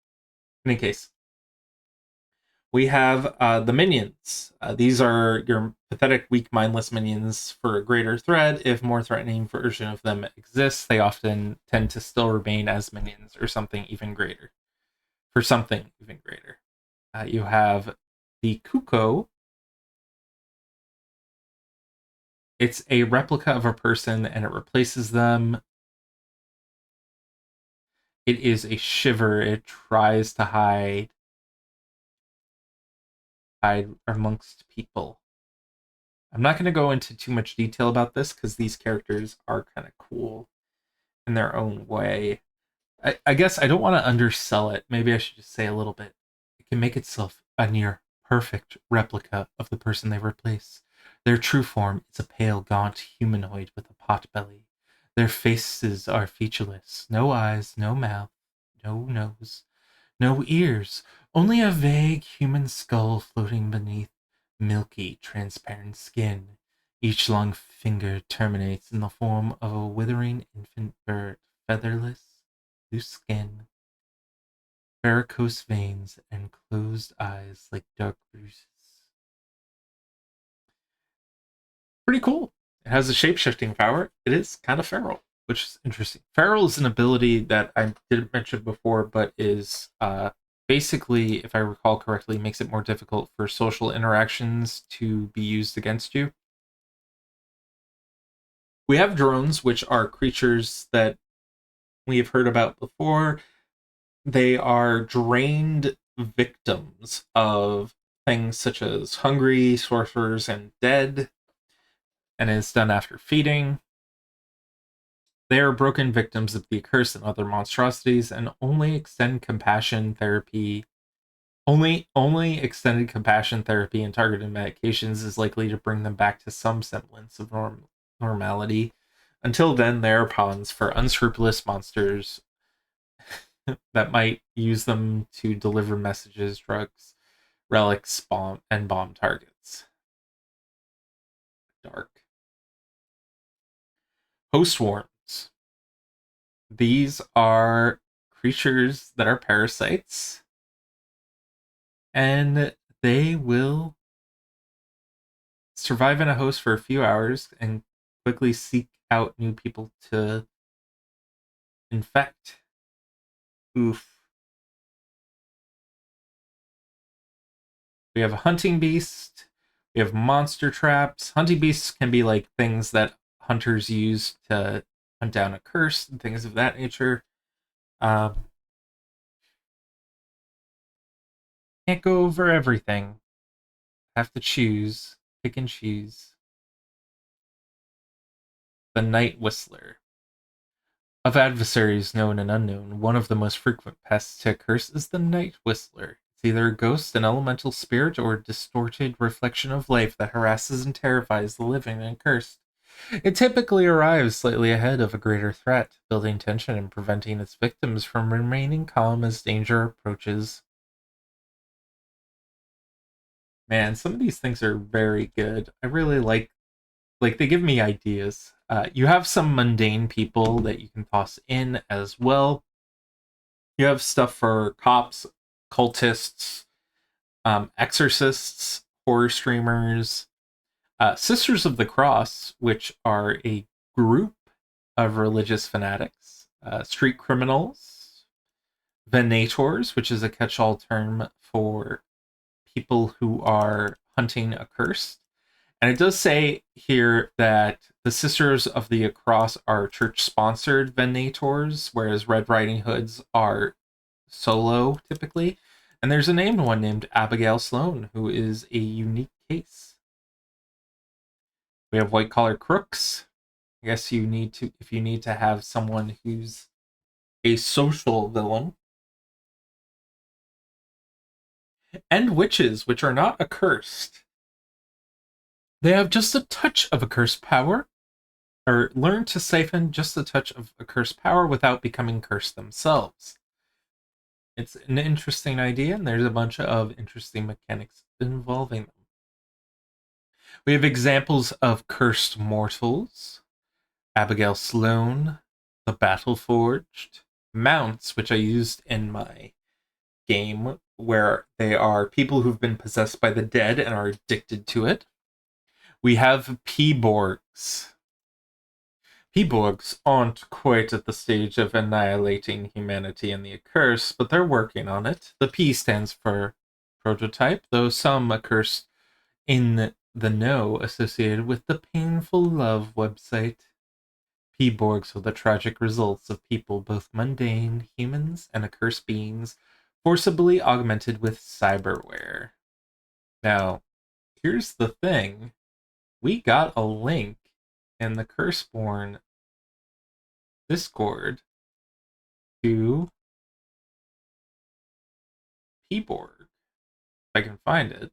In any case, we have the minions. These are your pathetic, weak, mindless minions for a greater threat. If more threatening version of them exists, they often tend to still remain as minions or something even greater. For something even greater. You have the Kuko. It's a replica of a person and it replaces them. It is a shiver. It tries to hide amongst people. I'm not going to go into too much detail about this because these characters are kind of cool in their own way. I guess I don't want to undersell it. Maybe I should just say a little bit. It can make itself a near perfect replica of the person they replace. Their true form is a pale, gaunt humanoid with a pot belly. Their faces are featureless. No eyes, no mouth, no nose, no ears. Only a vague human skull floating beneath milky, transparent skin. Each long finger terminates in the form of a withering infant bird, featherless, loose skin, varicose veins, and closed eyes like dark bruises. Pretty cool. It has a shape shifting power. It is kind of feral, which is interesting. Feral is an ability that I didn't mention before, but is basically, if I recall correctly, makes it more difficult for social interactions to be used against you. We have drones, which are creatures that we have heard about before. They are drained victims of things such as hungry, sorcerers, and dead, and is done after feeding. They are broken victims of the curse and other monstrosities, and only extended compassion therapy and targeted medications is likely to bring them back to some semblance of normality. Until then, they are pawns for unscrupulous monsters that might use them to deliver messages, drugs, relics, bomb targets. Dark. Host worms. These are creatures that are parasites, and they will survive in a host for a few hours and quickly seek out new people to infect. Oof. We have a hunting beast. We have monster traps. Hunting beasts can be like things that hunters use to hunt down a curse and things of that nature. Um, can't go over everything. Have to choose, pick and choose. The Night Whistler. Of adversaries known and unknown, one of the most frequent pests to curse is the Night Whistler. It's either a ghost, an elemental spirit, or a distorted reflection of life that harasses and terrifies the living and cursed. It typically arrives slightly ahead of a greater threat, building tension and preventing its victims from remaining calm as danger approaches. Man, some of these things are very good. I really like they give me ideas. You have some mundane people that you can toss in as well. You have stuff for cops, cultists, exorcists, horror streamers, Sisters of the Cross, which are a group of religious fanatics, street criminals, venators, which is a catch-all term for people who are hunting a curse. And it does say here that the Sisters of the Cross are church-sponsored venators, whereas Red Riding Hoods are solo typically. And there's a named one named Abigail Sloan, who is a unique case. We have white collar crooks. I guess you need to, if you need to have someone who's a social villain. And witches, which are not accursed. They have just a touch of accursed power, or learn to siphon just a touch of accursed power without becoming cursed themselves. It's an interesting idea, and there's a bunch of interesting mechanics involving them. We have examples of cursed mortals, Abigail Sloan, the Battle Forged, mounts, which I used in my game, where they are people who've been possessed by the dead and are addicted to it. We have P-Borgs. P-Borgs aren't quite at the stage of annihilating humanity and the accursed, but they're working on it. The P stands for prototype, though some accursed in the know associated with the Painful Love website. P-Borgs are the tragic results of people, both mundane humans and accursed beings, forcibly augmented with cyberware. Now, here's the thing. We got a link in the Curseborne Discord to P-Borg, if I can find it.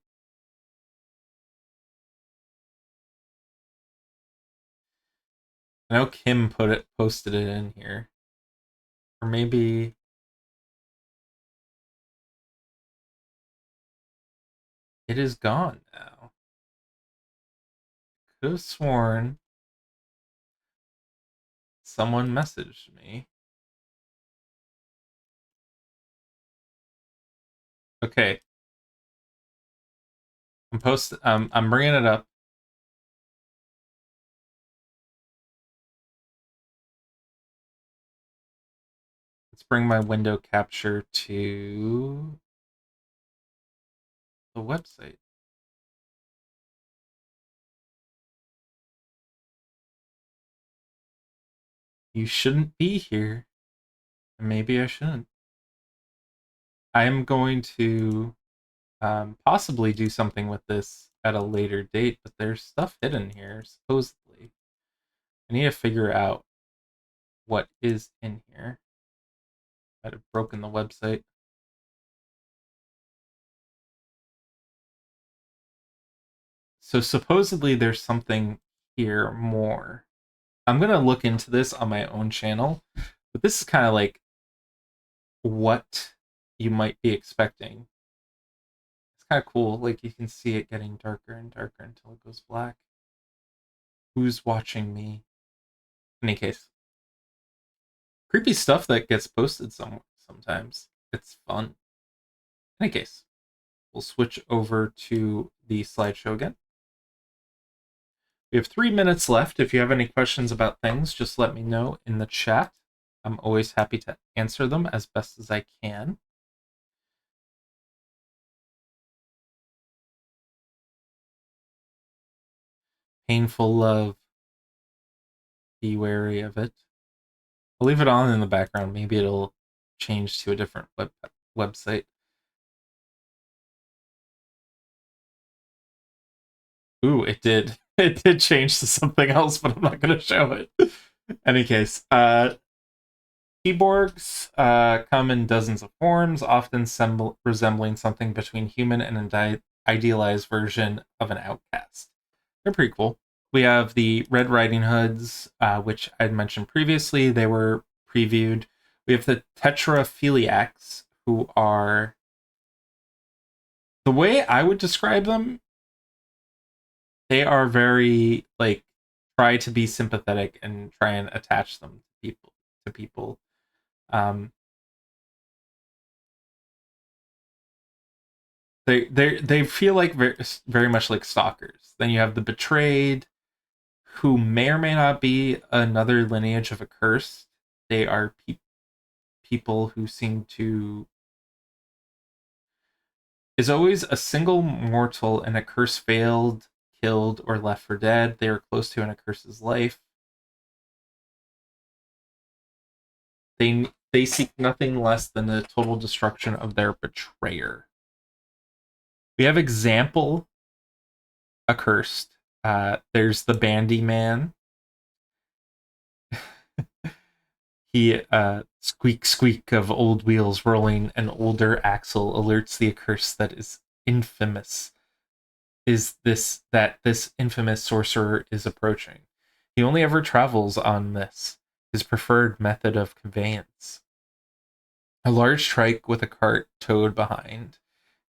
I know Kim posted it in here. Or maybe it is gone now. Could have sworn someone messaged me. Okay, I'm bringing it up. Let's bring my window capture to the website. You shouldn't be here. Maybe I shouldn't. I'm going to possibly do something with this at a later date, but there's stuff hidden here, supposedly. I need to figure out what is in here. I'd have broken the website. So supposedly there's something here more. I'm gonna look into this on my own channel, but this is kind of like what you might be expecting. It's kind of cool. Like you can see it getting darker and darker until it goes black. Who's watching me? In any case, creepy stuff that gets posted sometimes. It's fun. In any case, we'll switch over to the slideshow again. We have 3 minutes left. If you have any questions about things, just let me know in the chat. I'm always happy to answer them as best as I can. Painful love. Be wary of it. I'll leave it on in the background. Maybe it'll change to a different website. Ooh, it did. It did change to something else, but I'm not going to show it. Any case, Cyborgs come in dozens of forms, often resembling something between human and an idealized version of an outcast. They're pretty cool. We have the Red Riding Hoods, which I'd mentioned previously. They were previewed. We have the Tetraphiliacs, who are, the way I would describe them, they are very like try to be sympathetic and try and attach them to people. Um, they feel like very much like stalkers. Then you have the betrayed, who may or may not be another lineage of a curse. They are people who seem to is always a single mortal and a curse failed, killed, or left for dead. They are close to an curse's life. They seek nothing less than the total destruction of their betrayer. We have example accursed. There's the Bandy Man. He squeak squeak of old wheels rolling an older axle alerts the accursed that is infamous. Is this infamous sorcerer is approaching. He only ever travels on this, his preferred method of conveyance. A large trike with a cart towed behind,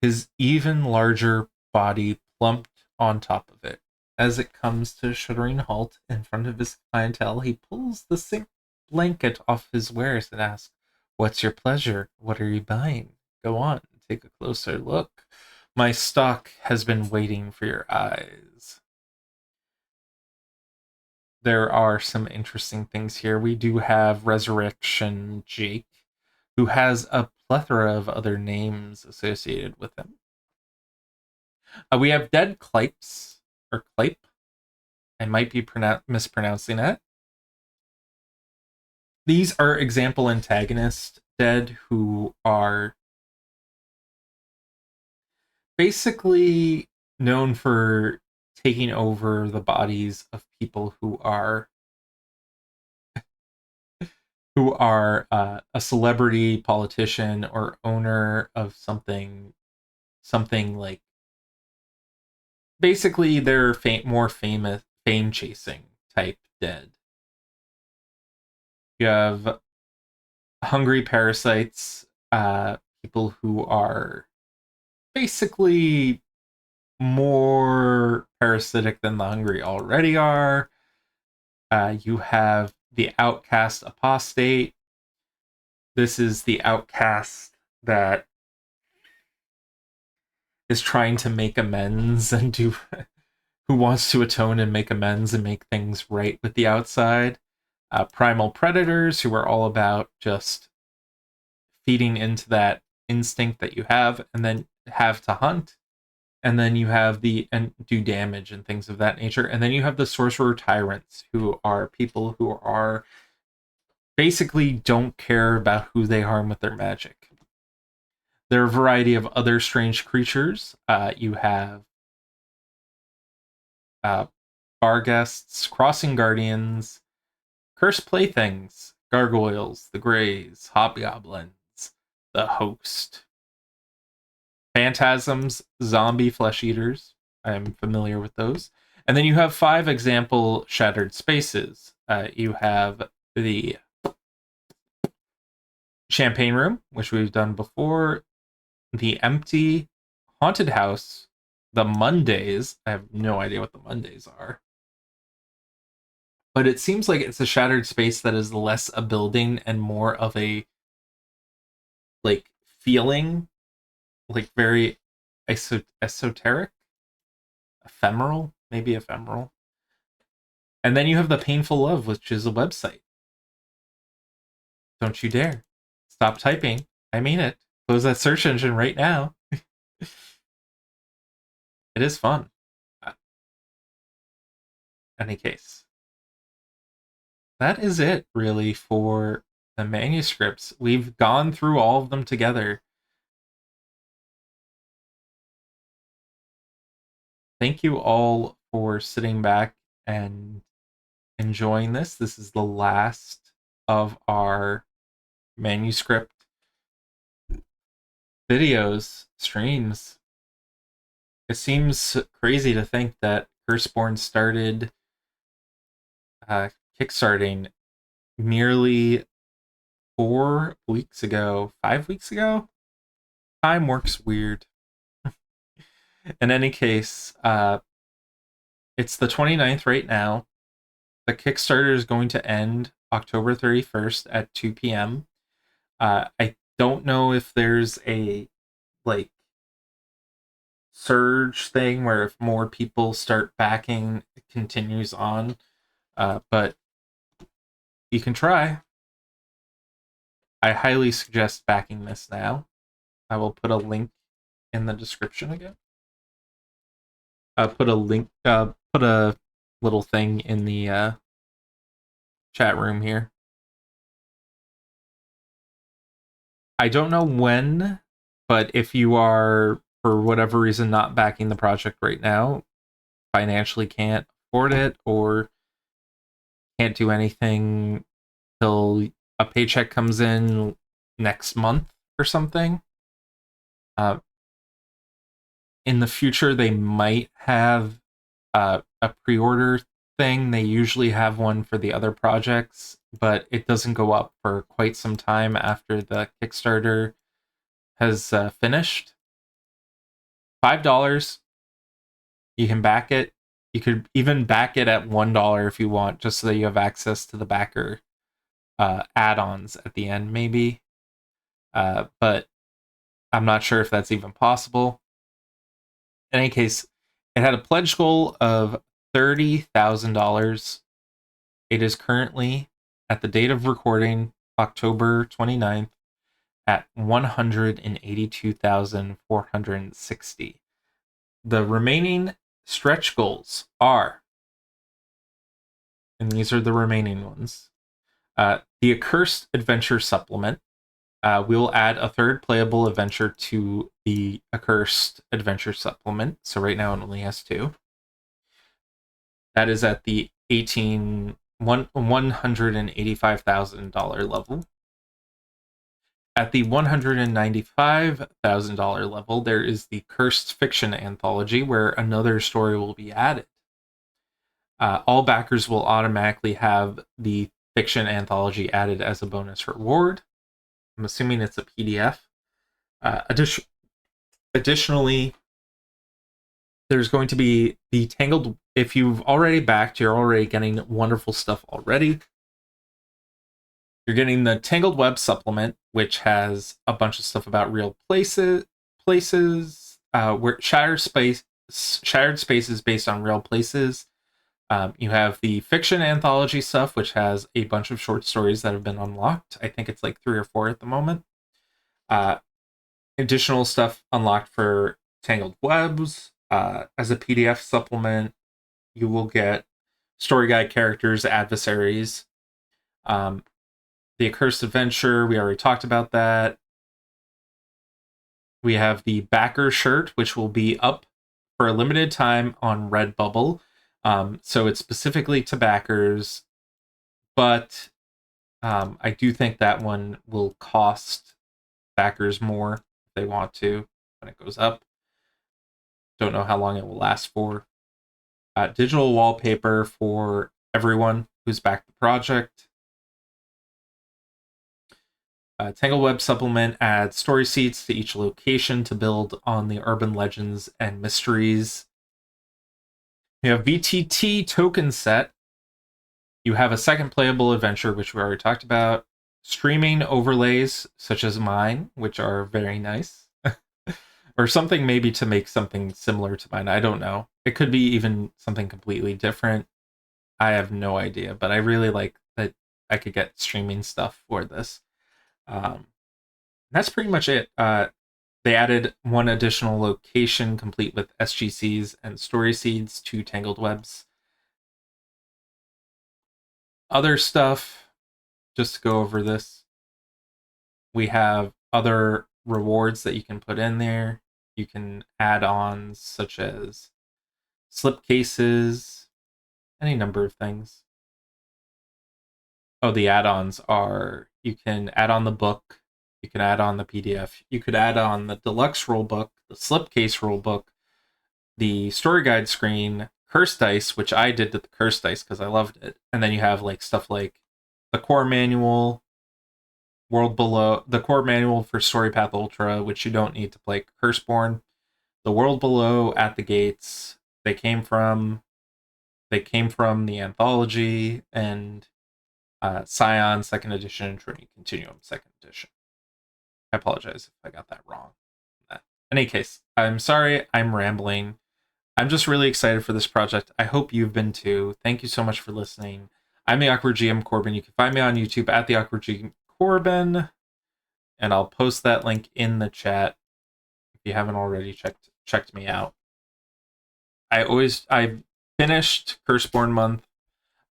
his even larger body plumped on top of it. As it comes to a shuddering halt in front of his clientele, he pulls the sick blanket off his wares and asks, "What's your pleasure? What are you buying? Go on, take a closer look. My stock has been waiting for your eyes." There are some interesting things here. We do have Resurrection Jake, who has a plethora of other names associated with him. We have Dead Clipes, or Clipe. I might be mispronouncing it. These are example antagonists, Dead, who are basically known for taking over the bodies of people who are a celebrity, politician, or owner of something like basically they're more famous fame chasing type Dead. You have hungry parasites, people who are basically more parasitic than the hungry already are. You have the outcast apostate. This is the outcast that is trying to make amends and do who wants to atone and make amends and make things right with the outside. Primal predators who are all about just feeding into that instinct that you have and then have to hunt. And then you have the and do damage and things of that nature. And then you have the sorcerer tyrants who are people who are basically don't care about who they harm with their magic. There are a variety of other strange creatures. You have bar guests, crossing guardians, cursed playthings, gargoyles, the greys, hobgoblins, the host, phantasms, zombie flesh eaters. I'm familiar with those. And then you have 5 example shattered spaces. You have the champagne room, which we've done before, the empty haunted house, the Mondays. I have no idea what the Mondays are. But it seems like it's a shattered space that is less a building and more of a like feeling, like very esoteric, ephemeral, maybe ephemeral. And then you have the Painful Love, which is a website. Don't you dare. Stop typing. I mean it. Close that search engine right now. It is fun. Any case. That is it, really, for the manuscripts. We've gone through all of them together. Thank you all for sitting back and enjoying this. This is the last of our manuscript videos, streams. It seems crazy to think that Curseborne started kickstarting merely 4 weeks ago, 5 weeks ago. Time works weird. In any case, it's the 29th right now. The Kickstarter is going to end October 31st at 2 p.m. I don't know if there's a like surge thing where if more people start backing, it continues on. But you can try. I highly suggest backing this now. I will put a link in the description again. Put a link, put a little thing in the chat room here. I don't know when, but if you are, for whatever reason, not backing the project right now, financially can't afford it, or can't do anything till a paycheck comes in next month or something, in the future they might have a pre-order thing. They usually have one for the other projects, but it doesn't go up for quite some time after the Kickstarter has finished. $5, you can back it. You could even back it at $1 if you want, just so that you have access to the backer add-ons at the end, maybe. But I'm not sure if that's even possible. In any case, it had a pledge goal of $30,000. It is currently, at the date of recording, October 29th, at 182,460. The remaining stretch goals are, and these are the remaining ones, the Accursed Adventure Supplement. We will add a 3rd playable adventure to the Accursed Adventure Supplement. So right now it only has 2. That is at the $185,000 level. At the $195,000 level, there is the Cursed Fiction Anthology, where another story will be added. All backers will automatically have the fiction anthology added as a bonus reward. I'm assuming it's a PDF. Additionally, there's going to be the Tangled. If you've already backed, you're already getting wonderful stuff already. You're getting the Tangled Web supplement, which has a bunch of stuff about real places, where shattered spaces based on real places. You have the fiction anthology stuff, which has a bunch of short stories that have been unlocked. I think it's like 3 or 4 at the moment. Uh, Additional stuff unlocked for Tangled Webs. As a PDF supplement, you will get story guide characters, adversaries. Um, the Accursed Adventure, we already talked about that. We have the backer shirt, which will be up for a limited time on Redbubble. So it's specifically to backers, but I do think that one will cost backers more if they want to when it goes up. Don't know how long it will last for. Digital wallpaper for everyone who's backed the project. Tangle Web Supplement adds story seeds to each location to build on the urban legends and mysteries. You have VTT token set. You have a second playable adventure, which we already talked about. Streaming overlays, such as mine, which are very nice. Or something maybe to make something similar to mine. I don't know. It could be even something completely different. I have no idea, but I really like that I could get streaming stuff for this. That's pretty much it. They added one additional location complete with SGCs and story seeds to Tangled Webs. Other stuff, just to go over this, we have other rewards that you can put in there. You can add ons such as slipcases, any number of things. Oh, the add ons are you can add on the book, you can add on the PDF, you could add on the deluxe rulebook, the slipcase rulebook, the story guide screen, curse dice, which I did to the curse dice because I loved it. And then you have like stuff like the core manual, World Below, the core manual for Story Path Ultra, which you don't need to play Curseborne, the World Below, At the Gates. They came from the anthology, and Scion second edition and Trinity Continuum second edition. I apologize if I got that wrong. In any case, I'm sorry I'm rambling. I'm just really excited for this project. I hope you've been too. Thank you so much for listening. I'm the Awkward GM Corbin. You can find me on YouTube at the Awkward GM Corbin, and I'll post that link in the chat if you haven't already checked me out. I finished Curseborne month.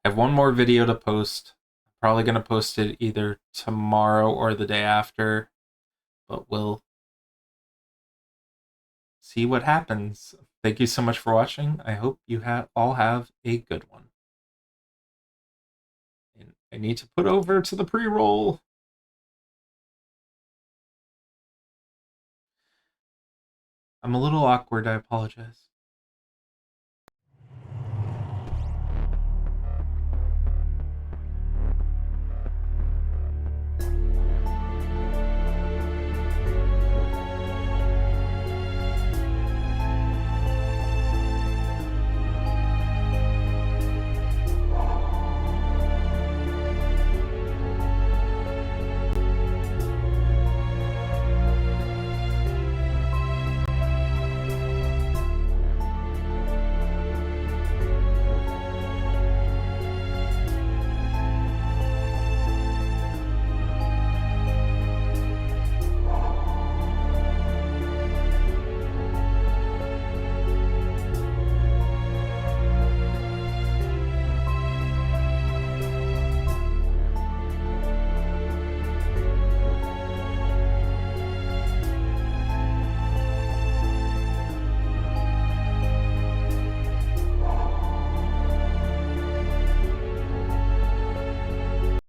I have one more video to post. I'm probably gonna post it either tomorrow or the day after, but we'll see what happens. Thank you so much for watching. I hope you all have a good one. And I need to put over to the pre-roll. I'm a little awkward, I apologize.